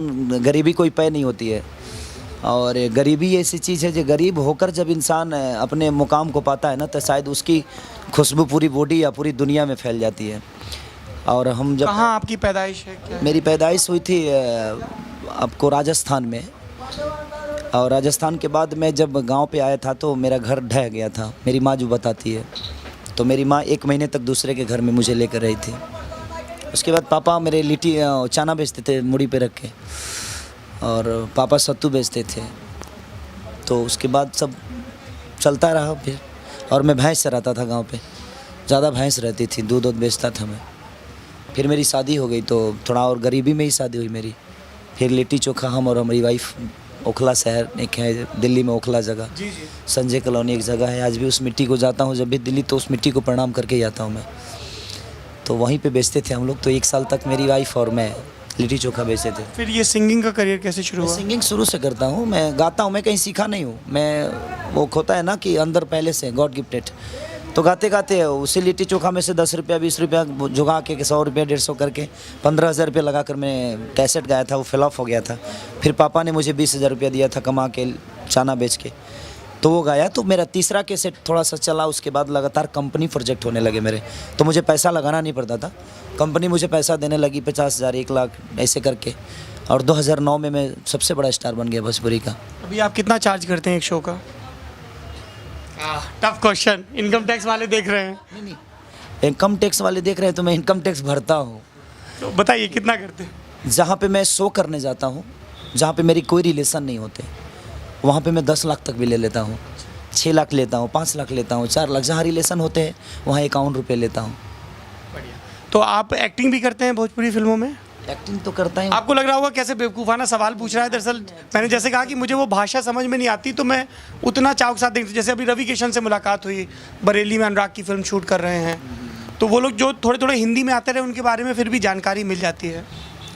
गरीबी कोई पे नहीं होती है। और गरीबी ऐसी चीज़ है जो गरीब होकर जब इंसान अपने मुकाम को पाता है ना, तो शायद उसकी खुशबू पूरी बॉडी या पूरी दुनिया में फैल जाती है। और हम जब कहाँ आपकी पैदाइश है, क्या है? मेरी पैदाइश हुई थी आपको राजस्थान में। और राजस्थान के बाद मैं जब गांव पे आया था तो मेरा घर ढह गया था। मेरी माँ जो बताती है, तो मेरी माँ 1 महीने तक दूसरे के घर में मुझे लेकर रही थी। उसके बाद पापा मेरे लिट्टी चाना बेचते थे मुड़ी पे रख के, और पापा सत्तू बेचते थे। तो उसके बाद सब चलता रहा फिर। और मैं भैंस चराता था गांव पे, ज़्यादा भैंस रहती थी, दूध बेचता था मैं। फिर मेरी शादी हो गई तो थोड़ा और गरीबी में ही शादी हुई मेरी। फिर लिट्टी चोखा हम और हमारी वाइफ, ओखला शहर एक है दिल्ली में, ओखला जगह, जी जी। संजय कॉलोनी एक जगह है। आज भी उस मिट्टी को जाता हूँ जब भी दिल्ली, तो उस मिट्टी को प्रणाम करके ही आता हूँ मैं। तो वहीं पे बेचते थे हम लोग। तो 1 साल तक मेरी वाइफ और मैं लिट्टी चोखा बेचते थे। फिर ये सिंगिंग का करियर कैसे शुरू मैं हुआ? सिंगिंग शुरू से करता हूँ, मैं गाता हूँ, मैं कहीं सीखा नहीं हूँ। मैं वो होता है ना कि अंदर पहले से गॉड गिफ्टेड। तो गाते गाते उसी लिट्टी चोखा में से 10 रुपया 20 रुपया जुगा के 100 रुपया 150 करके 15,000 रुपया लगा कर मैं कैसेट गाया था। वो फ्लॉप हो गया था। फिर पापा ने मुझे 20,000 रुपया दिया था कमा के, चाना बेच के। तो वो गाया। तो मेरा तीसरा कैसेट थोड़ा सा चला। उसके बाद लगातार कंपनी प्रोजेक्ट होने लगे मेरे। तो मुझे पैसा लगाना नहीं पड़ता था, कंपनी मुझे पैसा देने लगी 50,000 1 लाख ऐसे करके। और 2009 में मैं सबसे बड़ा स्टार बन गया भोजपुरी का। अभी आप कितना चार्ज करते हैं एक शो का? टफ क्वेश्चन, इनकम टैक्स वाले देख रहे हैं। नहीं, इनकम टैक्स वाले देख रहे हैं तो मैं इनकम टैक्स भरता हूँ। तो बताइए कितना करते हैं? जहाँ पे मैं शो करने जाता हूँ, जहाँ पे मेरी कोई रिलेशन नहीं होते, वहाँ पे मैं 10 लाख तक भी ले लेता हूँ, 6 लाख लेता हूँ, 5 लाख लेता हूँ, 4 लाख। जहाँ रिलेशन होते हैं वहाँ 51 रुपये लेता हूँ। बढ़िया। तो आप एक्टिंग भी करते हैं भोजपुरी फिल्मों में? एक्टिंग तो करता ही हूँ। आपको लग रहा होगा कैसे बेवकूफ़ाना सवाल पूछ रहा है। दरअसल मैंने जैसे कहा कि मुझे वो भाषा समझ में नहीं आती, तो मैं उतना चाव के साथ देखती। जैसे अभी रवि किशन से मुलाकात हुई, बरेली में अनुराग की फिल्म शूट कर रहे हैं, तो वो लोग जो थोड़े थोड़े हिंदी में आते रहे, उनके बारे में फिर भी जानकारी मिल जाती है।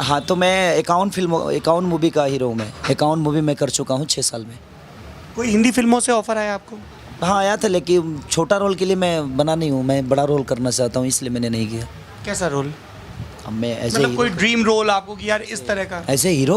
हाँ, तो मैं 51 मूवी का हीरो हूँ। मैं 51 मूवी में कर चुका हूँ 6 साल में। कोई हिंदी फिल्मों से ऑफर आया आपको? हाँ आया था, लेकिन छोटा रोल के लिए मैं बना नहीं हूँ। मैं बड़ा रोल करना चाहता हूँ, इसलिए मैंने नहीं किया। कैसा रोल? अब मैं ऐसे मतलब कोई ड्रीम रोल आपको कि यार इस तरह का? ऐसे हीरो